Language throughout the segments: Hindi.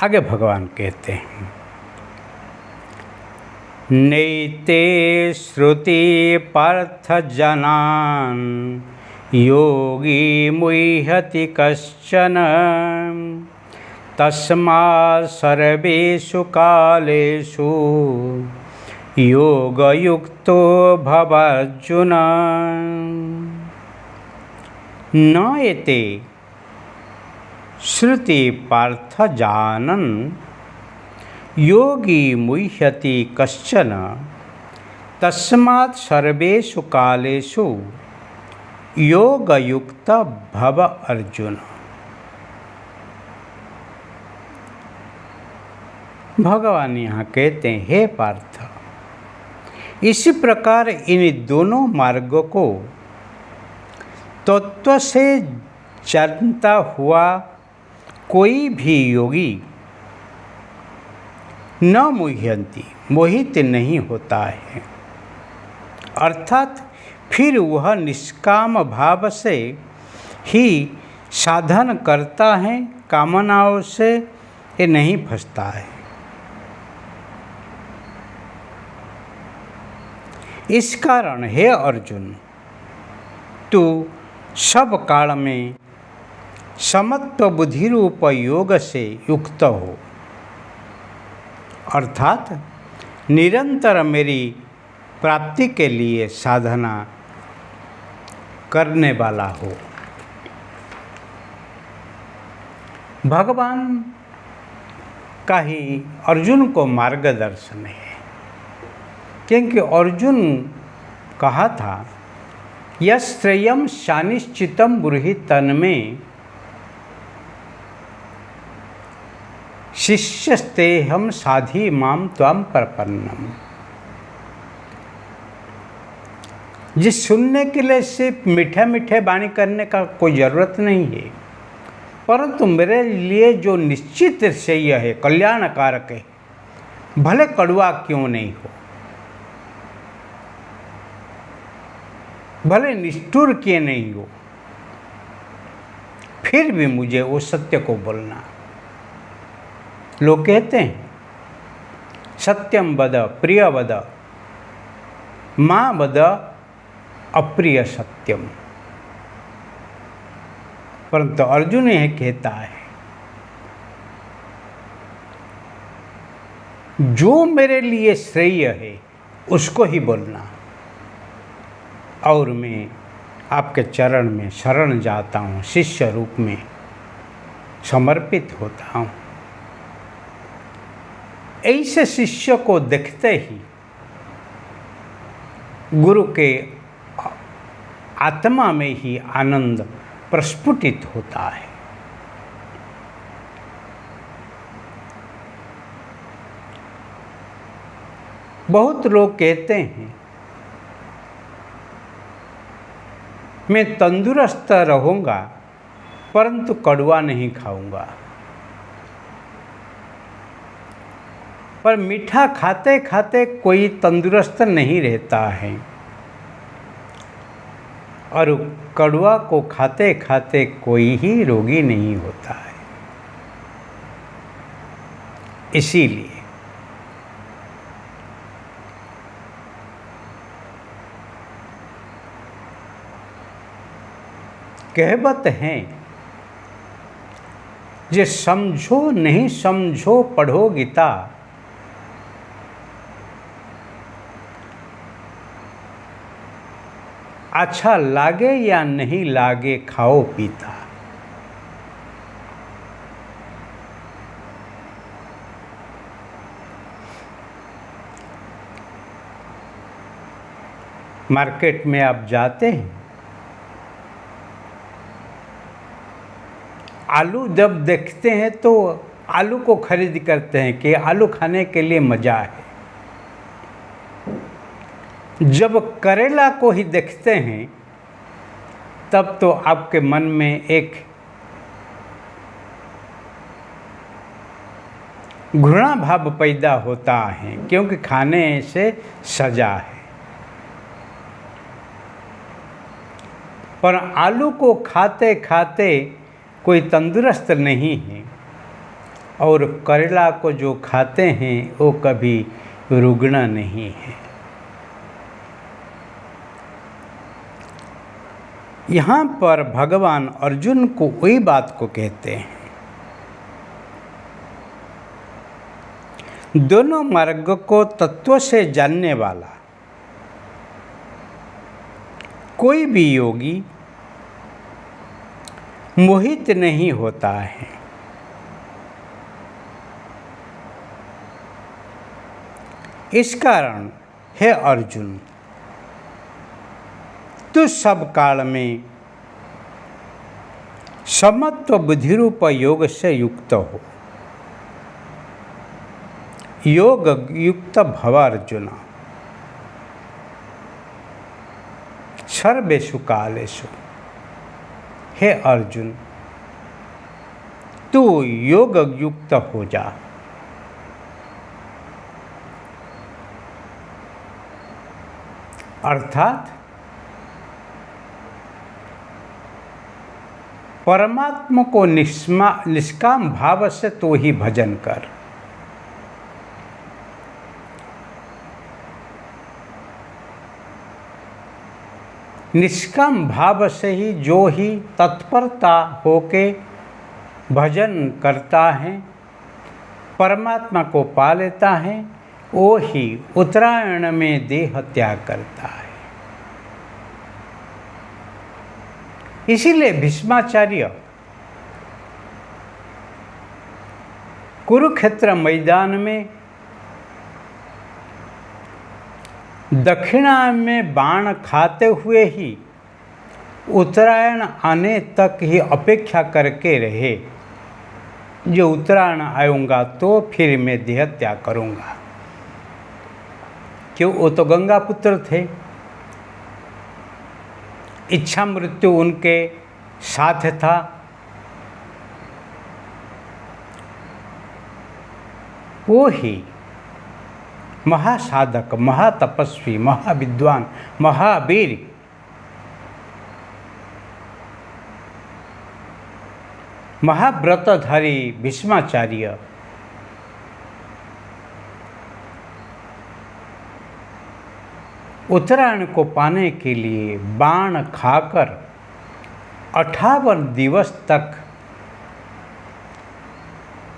आगे भगवान कहते हैं, नैते श्रुति पार्थ जनान् योगी मुह्यति कश्चन तस्मात् सर्वेषु कालेषु योगयुक्तो भव अर्जुन। न एते श्रुति पार्थ जानन् योगी मुह्यति कश्चन तस्मात् सर्वेषु कालेषु योगयुक्त भव अर्जुन। भगवान यहाँ कहते हैं, हे पार्थ, इसी प्रकार इन दोनों मार्गों को तत्व से जानता हुआ कोई भी योगी न मुह्यन्ति मोहित नहीं होता है, अर्थात फिर वह निष्काम भाव से ही साधन करता है, कामनाओं से ये नहीं फंसता है। इस कारण हे अर्जुन, तू सब काल में समत्व बुद्धि रूप योग से युक्त हो, अर्थात निरंतर मेरी प्राप्ति के लिए साधना करने वाला हो। भगवान का ही अर्जुन को मार्गदर्शन है, क्योंकि अर्जुन कहा था, यश्रेयम शानिश्चितम ब्रूहि तन्मे शिष्यस्तेहम साधि माम त्वं प्रपन्नम। जिस सुनने के लिए सिर्फ मीठे मीठे वाणी करने का कोई ज़रूरत नहीं है, परंतु मेरे लिए जो निश्चित श्रेय है, कल्याणकारक है, भले कड़वा क्यों नहीं हो, भले निष्ठुर किए नहीं हो, फिर भी मुझे वो सत्य को बोलना। लोग कहते हैं, सत्यम वद प्रिय वद माँ वद अप्रिय सत्यम, परंतु अर्जुन यह कहता है, जो मेरे लिए श्रेय है उसको ही बोलना, और मैं आपके चरण में शरण जाता हूँ, शिष्य रूप में समर्पित होता हूँ। ऐसे शिष्य को देखते ही गुरु के आत्मा में ही आनंद प्रस्फुटित होता है। बहुत लोग कहते हैं, मैं तंदुरुस्त रहूँगा परंतु कड़वा नहीं खाऊंगा। पर मीठा खाते खाते कोई तंदुरुस्त नहीं रहता है, और कड़वा को खाते खाते कोई ही रोगी नहीं होता है। इसीलिए कहावत है, जे समझो नहीं समझो पढ़ो गीता, अच्छा लागे या नहीं लागे खाओ पीता। मार्केट में आप जाते हैं, आलू जब देखते हैं तो आलू को खरीद करते हैं कि आलू खाने के लिए मज़ा है। जब करेला को ही देखते हैं तब तो आपके मन में एक घृणा भाव पैदा होता है, क्योंकि खाने से सजा है। पर आलू को खाते खाते कोई तंदुरुस्त नहीं है, और करेला को जो खाते हैं वो कभी रुगना नहीं है। यहाँ पर भगवान अर्जुन को वही बात को कहते हैं। दोनों मार्ग को तत्व से जानने वाला कोई भी योगी मोहित नहीं होता है। इस कारण हे अर्जुन, तू सब काल में समत्व बुद्धि रूप योग से युक्त हो। योग युक्त भव अर्जुन सर्वेषु कालेषु। हे अर्जुन, तू योग युक्त हो जा। अर्थात परमात्मा को निष्काम भाव से तो ही भजन कर। निष्काम भाव से ही जो ही तत्परता होके भजन करता है, परमात्मा को पा लेता है, वो ही उत्तरायण में देह त्याग करता है। इसीलिए भीष्माचार्य कुरुक्षेत्र मैदान में दक्षिणा में बाण खाते हुए ही उत्तरायण आने तक ही अपेक्षा करके रहे, जो उत्तरायण आऊँगा तो फिर मैं देह त्याग करूँगा। क्यों? वो तो गंगा पुत्र थे, इच्छा मृत्यु उनके साथ था। वो ही महासाधक, महातपस्वी, महाविद्वान, महावीर, महाव्रतधारी भीष्माचार्य उत्तरायण को पाने के लिए बाण खाकर 58 दिवस तक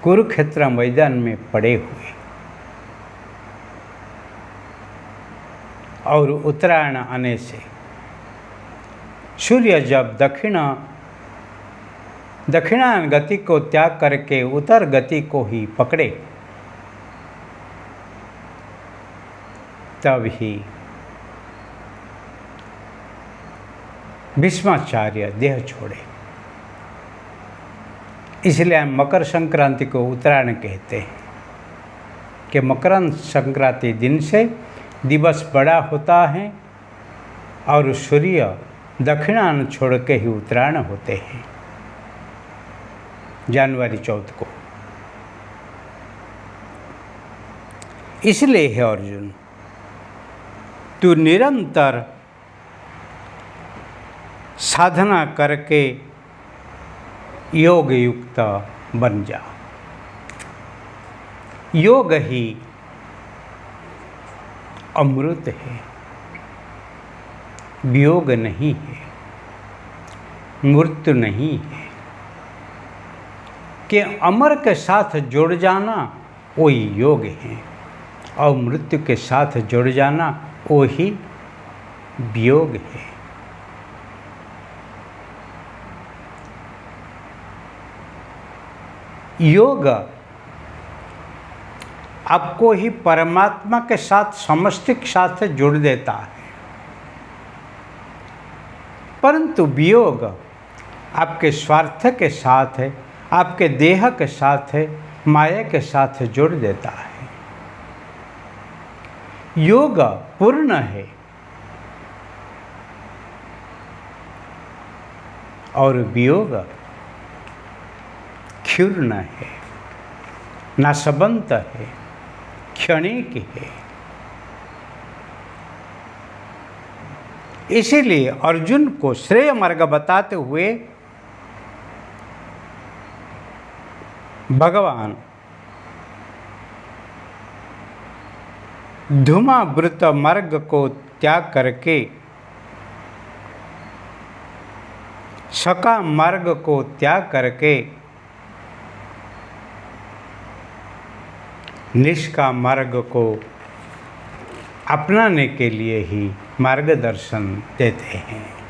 कुरुक्षेत्र मैदान में पड़े हुए, और उत्तरायण आने से सूर्य जब दक्षिणायन गति को त्याग करके उत्तर गति को ही पकड़े, तब ही भीष्माचार्य देह छोड़े। इसलिए हम मकर संक्रांति को उत्तरायण कहते हैं कि मकर संक्रांति दिन से दिवस बड़ा होता है और सूर्य दक्षिणायन छोड़ के ही उत्तरायण होते हैं, जनवरी 14 को। इसलिए है अर्जुन, तू निरंतर साधना करके योग युक्त बन जा। योग ही अमृत है, वियोग नहीं है, मृत्यु नहीं है। कि अमर के साथ जुड़ जाना वही योग है, और मृत्यु के साथ जुड़ जाना वही वियोग है। योग आपको ही परमात्मा के साथ, समष्टि के साथ जुड़ देता है, परंतु वियोग आपके स्वार्थ के साथ है, आपके देह के साथ है, माया के साथ जुड़ देता है। योग पूर्ण है और वियोग क्षुर्ण है, नाशवंत है, क्षणिक है। इसीलिए अर्जुन को श्रेय मार्ग बताते हुए भगवान धूमावृत मार्ग को त्याग करके सकाम मार्ग को त्याग करके निष्काम मार्ग को अपनाने के लिए ही मार्गदर्शन देते हैं।